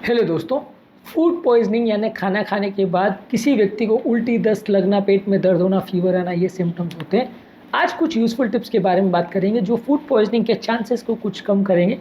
Hello दोस्तों। Food poisoning यानी खाना खाने के बाद किसी व्यक्ति को उल्टी, दस्त लगना, पेट में दर्द होना, फीवर आना, ये सिम्टम्स होते हैं। आज कुछ यूज़फुल टिप्स के बारे में बात करेंगे जो फूड पॉइजनिंग के चांसेस को कुछ कम करेंगे।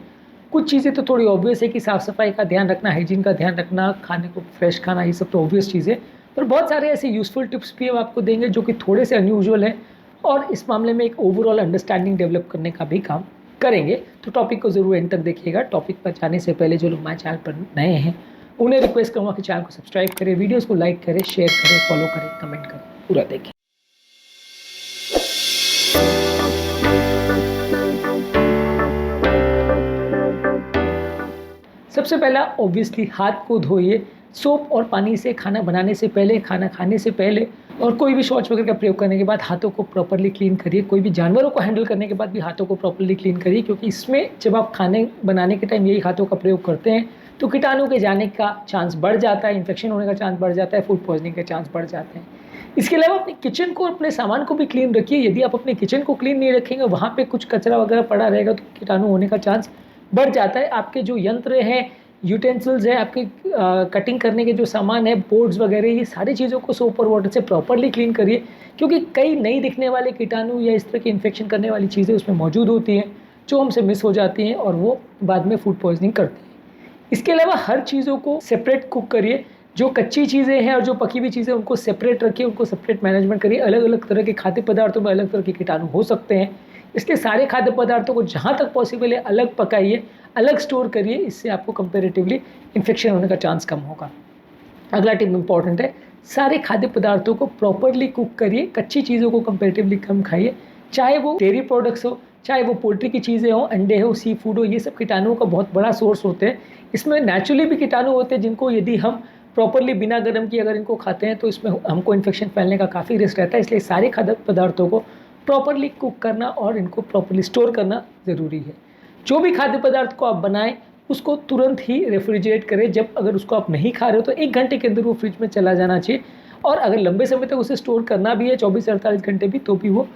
कुछ चीज़ें तो थोड़ी ऑब्वियस है कि साफ़ सफाई का ध्यान रखना, हाइजीन का ध्यान रखना, खाने को फ्रेश खाना, ये सब तो ऑब्वियस चीज़ें। पर बहुत सारे ऐसे यूज़फुल टिप्स भी हम आपको देंगे जो कि थोड़े से अनयूजुअल है और इस मामले में एक ओवरऑल अंडरस्टैंडिंग डेवलप करने का भी काम करेंगे। तो टॉपिक को ज़रूर एंड तक देखिएगा। टॉपिक पर जाने से पहले जो लोग हमारे चैनल पर नए हैं उन्हें रिक्वेस्ट करूँगा कि चैनल को सब्सक्राइब करें, वीडियोस को लाइक करें, शेयर करें, फॉलो करें, कमेंट करें, पूरा देखें। सबसे पहला ऑब्वियसली हाथ को धोइए सोप और पानी से। खाना बनाने से पहले, खाना खाने से पहले और कोई भी शौच वगैरह का प्रयोग करने के बाद हाथों को प्रॉपरली क्लीन करिए। कोई भी जानवरों को हैंडल करने के बाद भी हाथों को प्रॉपरली क्लीन करिए, क्योंकि इसमें जब आप खाने बनाने के टाइम यही हाथों का प्रयोग करते हैं तो कीटाणु के जाने का चांस बढ़ जाता है, इन्फेक्शन होने का चांस बढ़ जाता है, फूड पॉइजनिंग के चांस बढ़ जाते हैं। इसके अलावा अपने किचन को, अपने सामान को भी क्लीन रखिए। यदि आप अपने किचन को क्लीन नहीं रखेंगे, वहाँ पे कुछ कचरा वगैरह पड़ा रहेगा तो कीटाणु होने का चांस बढ़ जाता है। आपके जो यंत्र हैं, यूटेंसिल्स है, आपके कटिंग करने के जो सामान है, बोर्ड्स वगैरह, ये सारी चीज़ों को सोप और वाटर से प्रॉपरली क्लीन करिए, क्योंकि कई नहीं दिखने वाले कीटाणु या इस तरह की इन्फेक्शन करने वाली चीज़ें उसमें मौजूद होती हैं जो हमसे मिस हो जाती हैं और वो बाद में फूड पॉइजनिंग करती हैं। इसके अलावा हर चीज़ों को सेपरेट कुक करिए। जो कच्ची चीज़ें हैं और जो पकी हुई चीज़ें उनको सेपरेट रखिए, उनको सेपरेट मैनेजमेंट करिए। अलग अलग तरह के खाद्य पदार्थों में अलग तरह के कीटाणु हो सकते हैं, इसलिए सारे खाद्य पदार्थों को जहाँ तक पॉसिबल है अलग पकाइए, अलग स्टोर करिए। इससे आपको कंपेरेटिवली इन्फेक्शन होने का चांस कम होगा। अगला टिप इंपॉर्टेंट है, सारे खाद्य पदार्थों को प्रॉपरली कुक करिए। कच्ची चीज़ों को कंपेरेटिवली कम खाइए, चाहे वो डेयरी प्रोडक्ट्स हो, चाहे वो पोल्ट्री की चीज़ें हो, अंडे हो, सी फूड हो, ये सब कीटाणुओं का बहुत बड़ा सोर्स होते हैं। इसमें नेचुरली भी कीटाणु होते हैं जिनको यदि हम प्रॉपरली बिना गर्म किए अगर इनको खाते हैं तो इसमें हमको इन्फेक्शन फैलने का काफ़ी रिस्क रहता है। इसलिए सारे खाद्य पदार्थों को प्रॉपरली कुक करना और इनको प्रॉपरली स्टोर करना ज़रूरी है। जो भी खाद्य पदार्थ को आप बनाएं उसको तुरंत ही रेफ्रिजरेट करें। जब अगर उसको आप नहीं खा रहे हो तो 1 घंटे के अंदर वो फ्रिज में चला जाना चाहिए, और अगर लंबे समय तक उसे स्टोर करना भी है 24 से 48 घंटे भी, तो भी वो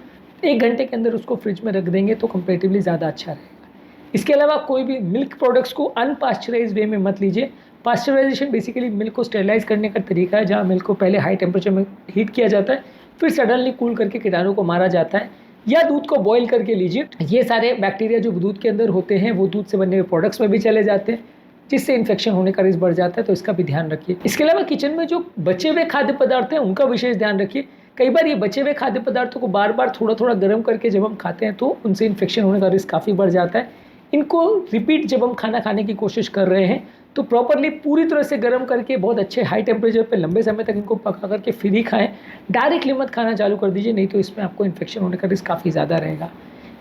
1 घंटे के अंदर उसको फ्रिज में रख देंगे तो कंपेरेटिवली ज़्यादा अच्छा रहेगा। इसके अलावा कोई भी मिल्क प्रोडक्ट्स को अनपास्चराइज्ड वे में मत लीजिए। पास्चराइजेशन बेसिकली मिल्क को स्टेरलाइज करने का तरीका है, जहाँ मिल्क को पहले हाई टेम्परेचर में हीट किया जाता है, फिर सडनली कूल करके कीटाणु को मारा जाता है। या दूध को बॉईल करके लीजिए। ये सारे बैक्टीरिया जो दूध के अंदर होते हैं वो दूध से बने हुए प्रोडक्ट्स में भी चले जाते हैं, जिससे इन्फेक्शन होने का रिस्क बढ़ जाता है, तो इसका भी ध्यान रखिए। इसके अलावा किचन में जो बचे हुए खाद्य पदार्थ हैं उनका विशेष ध्यान रखिए। कई बार ये बचे हुए खाद्य पदार्थों को बार बार थोड़ा थोड़ा गर्म करके जब हम खाते हैं तो उनसे इन्फेक्शन होने का रिस्क काफ़ी बढ़ जाता है। इनको रिपीट जब हम खाना खाने की कोशिश कर रहे हैं तो प्रॉपरली पूरी तरह से गर्म करके बहुत अच्छे हाई टेम्परेचर पे लंबे समय तक इनको पका करके फिर ही खाएं। डायरेक्टली मत खाना चालू कर दीजिए, नहीं तो इसमें आपको इन्फेक्शन होने का रिस्क काफ़ी ज़्यादा रहेगा।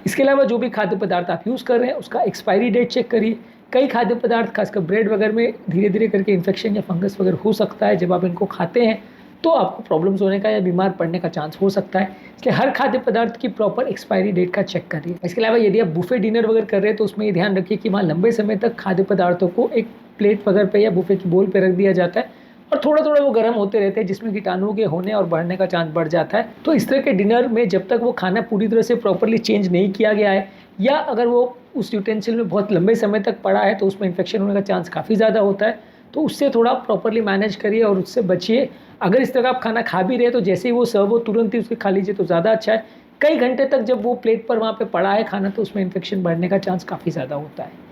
इसके अलावा जो भी खाद्य पदार्थ आप यूज़ कर रहे हैं उसका एक्सपायरी डेट चेक करिए। कई खाद्य पदार्थ खासकर ब्रेड वगैरह में धीरे धीरे करके इन्फेक्शन या फंगस वगैरह हो सकता है। जब आप इनको खाते हैं तो आपको प्रॉब्लम्स होने का या बीमार पड़ने का चांस हो सकता है, इसलिए हर खाद्य पदार्थ की प्रॉपर एक्सपायरी डेट का चेक करिए। इसके अलावा यदि आप बुफे डिनर वगैरह कर रहे हैं तो उसमें ये ध्यान रखिए कि वहाँ लंबे समय तक खाद्य पदार्थों को एक प्लेट वगैरह पे या बुफे की बोल पे रख दिया जाता है और थोड़ा थोड़ा वो गर्म होते रहते हैं, जिसमें कीटाणुओं के होने और बढ़ने का चांस बढ़ जाता है। तो इस तरह के डिनर में जब तक वो खाना पूरी तरह से प्रॉपरली चेंज नहीं किया गया है या अगर वो उस यूटेंसिल में बहुत लंबे समय तक पड़ा है तो उसमें इन्फेक्शन होने का चांस काफ़ी ज़्यादा होता है। तो उससे थोड़ा प्रॉपरली मैनेज करिए और उससे बचिए। अगर इस तरह आप खाना खा भी रहे तो जैसे ही वो सर्व हो तुरंत ही उसके खा लीजिए तो ज़्यादा अच्छा है। कई घंटे तक जब वो प्लेट पर वहाँ पे पड़ा है खाना तो उसमें इन्फेक्शन बढ़ने का चांस काफ़ी ज़्यादा होता है।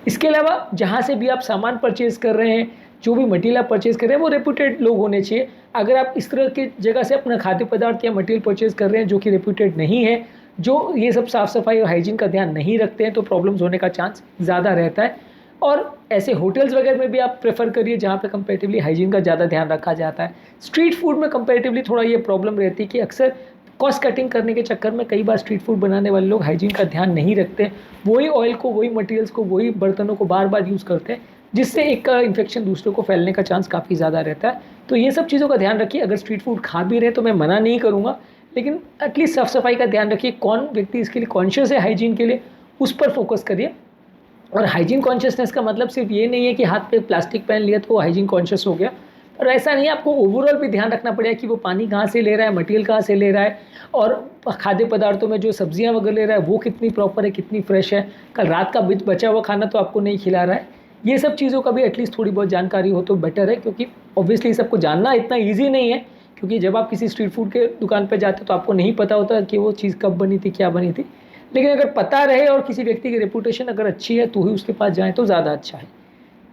इसके अलावा जहाँ से भी आप सामान परचेज़ कर रहे हैं, जो भी मटेरियल आप परचेज़ कर रहे हैं वो रेप्यूटेड लोग होने चाहिए। अगर आप इस तरह की जगह से अपना खाद्य पदार्थ या मटेरियल परचेज़ कर रहे हैं जो कि रेप्यूटेड नहीं है, जो ये सब साफ़ सफाई और हाइजीन का ध्यान नहीं रखते हैं, तो प्रॉब्लम्स होने का चांस ज़्यादा रहता है। और ऐसे होटल्स वगैरह में भी आप प्रेफर करिए जहाँ पे कंपैरेटिवली हाइजीन का ज़्यादा ध्यान रखा जाता है। स्ट्रीट फूड में कंपैरेटिवली थोड़ा ये प्रॉब्लम रहती है कि अक्सर कॉस्ट कटिंग करने के चक्कर में कई बार स्ट्रीट फूड बनाने वाले लोग हाइजीन का ध्यान नहीं रखते। वही ऑयल को, वही मटेरियल्स को, वही बर्तनों को बार बार यूज़ करते हैं, जिससे एक इन्फेक्शन दूसरों को फैलने का चांस काफ़ी ज़्यादा रहता है। तो ये सब चीज़ों का ध्यान रखिए। अगर स्ट्रीट फूड खा भी रहे तो मैं मना नहीं करूँगा, लेकिन एटलीस्ट साफ़ सफाई का ध्यान रखिए। कौन व्यक्ति इसके लिए कॉन्शियस है हाइजीन के लिए, उस पर फोकस करिए। और हाइजीन कॉन्शियसनेस का मतलब सिर्फ ये नहीं है कि हाथ पे प्लास्टिक पहन लिया तो वो हाइजीन कॉन्शियस हो गया, और ऐसा नहीं है। आपको ओवरऑल भी ध्यान रखना पड़ेगा कि वो पानी कहाँ से ले रहा है, मटेरियल कहाँ से ले रहा है, और खाद्य पदार्थों में जो सब्जियां वगैरह ले रहा है वो कितनी प्रॉपर है, कितनी फ्रेश है। कल रात का बचा हुआ खाना तो आपको नहीं खिला रहा है। ये सब चीज़ों का भी एटलीस्ट थोड़ी बहुत जानकारी हो तो बेटर है, क्योंकि ऑब्वियसली सबको जानना इतना ईजी नहीं है, क्योंकि जब आप किसी स्ट्रीट फूड के दुकान पर जाते हो तो आपको नहीं पता होता कि वो चीज़ कब बनी थी, क्या बनी थी। लेकिन अगर पता रहे और किसी व्यक्ति की रेपुटेशन अगर अच्छी है तो ही उसके पास जाएँ तो ज़्यादा अच्छा है।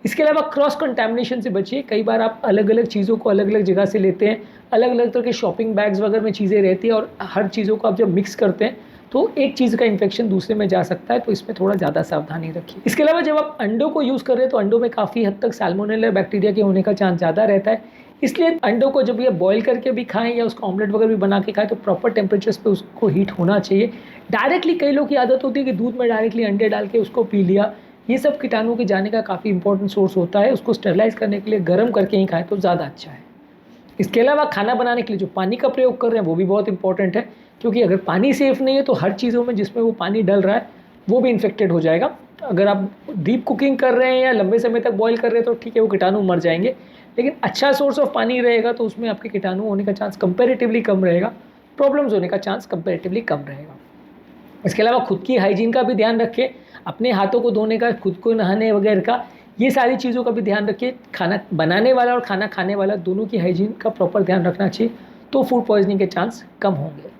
इसके अलावा क्रॉस कंटैमिनेशन से बचिए। कई बार आप अलग अलग चीज़ों को अलग अलग जगह से लेते हैं, अलग अलग तरह के शॉपिंग बैग्स वगैरह में चीज़ें रहती है और हर चीज़ों को आप जब मिक्स करते हैं तो एक चीज़ का इन्फेक्शन दूसरे में जा सकता है, तो इसमें थोड़ा ज़्यादा सावधानी रखिए। इसके अलावा जब आप अंडों को यूज़ कर रहे हैं तो अंडों में काफ़ी हद तक सैल्मोनेला बैक्टीरिया के होने का चांस ज़्यादा रहता है, इसलिए अंडों को जब ये बॉईल करके भी खाएं या उसका ऑमलेट वगैरह भी बना के खाएं तो प्रॉपर टेम्परेचर्स पे उसको हीट होना चाहिए। डायरेक्टली कई लोग की आदत होती है कि दूध में डायरेक्टली अंडे डाल के उसको पी लिया, ये सब कीटाणु के जाने का काफ़ी इंपॉर्टेंट सोर्स होता है। उसको स्टेरलाइज करने के लिए गर्म करके ही खाएं तो ज़्यादा अच्छा है। इसके अलावा खाना बनाने के लिए जो पानी का प्रयोग कर रहे हैं वो भी बहुत इंपॉर्टेंट है, क्योंकि अगर पानी सेफ नहीं है तो हर चीज़ों में जिसमें वो पानी डल रहा है वो भी इन्फेक्टेड हो जाएगा। अगर आप डीप कुकिंग कर रहे हैं या लंबे समय तक बॉईल कर रहे हैं तो ठीक है, वो कीटाणु मर जाएंगे, लेकिन अच्छा सोर्स ऑफ पानी रहेगा तो उसमें आपके कीटाणु होने का चांस कंपेरेटिवली कम रहेगा, प्रॉब्लम्स होने का चांस कंपेरेटिवली कम रहेगा। इसके अलावा खुद की हाइजीन का भी ध्यान रखें, अपने हाथों को धोने का, खुद को नहाने वगैरह का, ये सारी चीज़ों का भी ध्यान रखिए। खाना बनाने वाला और खाना खाने वाला दोनों की हाइजीन का प्रॉपर ध्यान रखना चाहिए, तो फूड पॉइजनिंग के चांस कम होंगे।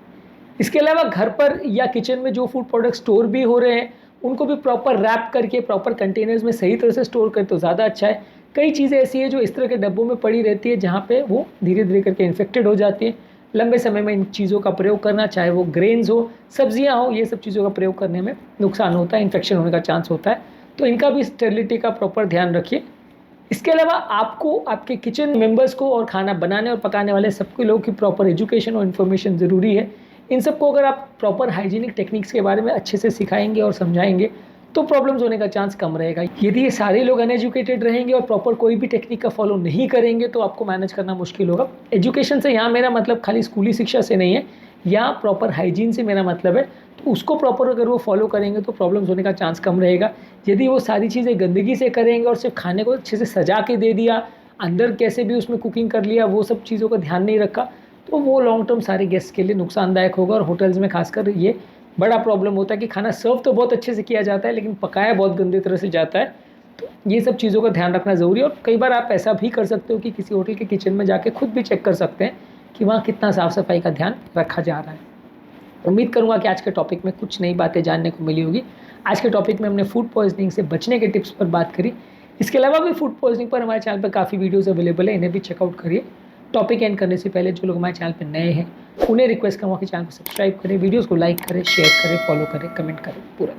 इसके अलावा घर पर या किचन में जो फूड प्रोडक्ट स्टोर भी हो रहे हैं उनको भी प्रॉपर रैप करके प्रॉपर कंटेनर्स में सही तरह से स्टोर करें तो ज़्यादा अच्छा है। कई चीज़ें ऐसी है जो इस तरह के डब्बों में पड़ी रहती है जहाँ पे वो धीरे धीरे करके इन्फेक्टेड हो जाती है। लंबे समय में इन चीज़ों का प्रयोग करना, चाहे वो ग्रेन्स हो, सब्जियाँ हो, ये सब चीज़ों का प्रयोग करने में नुकसान होता है, इन्फेक्शन होने का चांस होता है, तो इनका भी स्टेरिलिटी का प्रॉपर ध्यान रखिए। इसके अलावा आपको आपके किचन मेंबर्स को और खाना बनाने और पकाने वाले सबके लोगों की प्रॉपर एजुकेशन और इन्फॉर्मेशन ज़रूरी है। इन सबको अगर आप प्रॉपर हाइजीनिक टेक्निक्स के बारे में अच्छे से सिखाएंगे और समझाएंगे तो प्रॉब्लम्स होने का चांस कम रहेगा। यदि ये सारे लोग अनएजुकेटेड रहेंगे और प्रॉपर कोई भी टेक्निक का फॉलो नहीं करेंगे तो आपको मैनेज करना मुश्किल होगा। एजुकेशन से यहाँ मेरा मतलब खाली स्कूली शिक्षा से नहीं है, या प्रॉपर हाइजीन से मेरा मतलब है, तो उसको प्रॉपर अगर वो फॉलो करेंगे तो प्रॉब्लम्स होने का चांस कम रहेगा। यदि वो सारी चीज़ें गंदगी से करेंगे और सिर्फ खाने को अच्छे से सजा के दे दिया, अंदर कैसे भी उसमें कुकिंग कर लिया, वो सब चीज़ों का ध्यान नहीं रखा, तो वो लॉन्ग टर्म सारे गेस्ट के लिए नुकसानदायक होगा। और होटल्स में खासकर ये बड़ा प्रॉब्लम होता है कि खाना सर्व तो बहुत अच्छे से किया जाता है लेकिन पकाया बहुत गंदे तरह से जाता है, तो ये सब चीज़ों का ध्यान रखना ज़रूरी है। और कई बार आप ऐसा भी कर सकते हो कि किसी होटल के किचन में जाके खुद भी चेक कर सकते हैं कि वहाँ कितना साफ़ सफाई का ध्यान रखा जा रहा है। उम्मीद करूँगा कि आज के टॉपिक में कुछ नई बातें जानने को मिली होगी। आज के टॉपिक में हमने फूड पॉइजनिंग से बचने के टिप्स पर बात करी। इसके अलावा भी फूड पॉइजनिंग पर हमारे चैनल पर काफ़ी वीडियोज़ अवेलेबल है, इन्हें भी चेकआउट करिए। टॉपिक एंड करने से पहले जो लोग हमारे चैनल पर नए हैं उन्हें रिक्वेस्ट करूँगा कि चैनल को सब्सक्राइब करें, वीडियोज़ को लाइक करें, शेयर करें, फॉलो करें, कमेंट करें पूरा।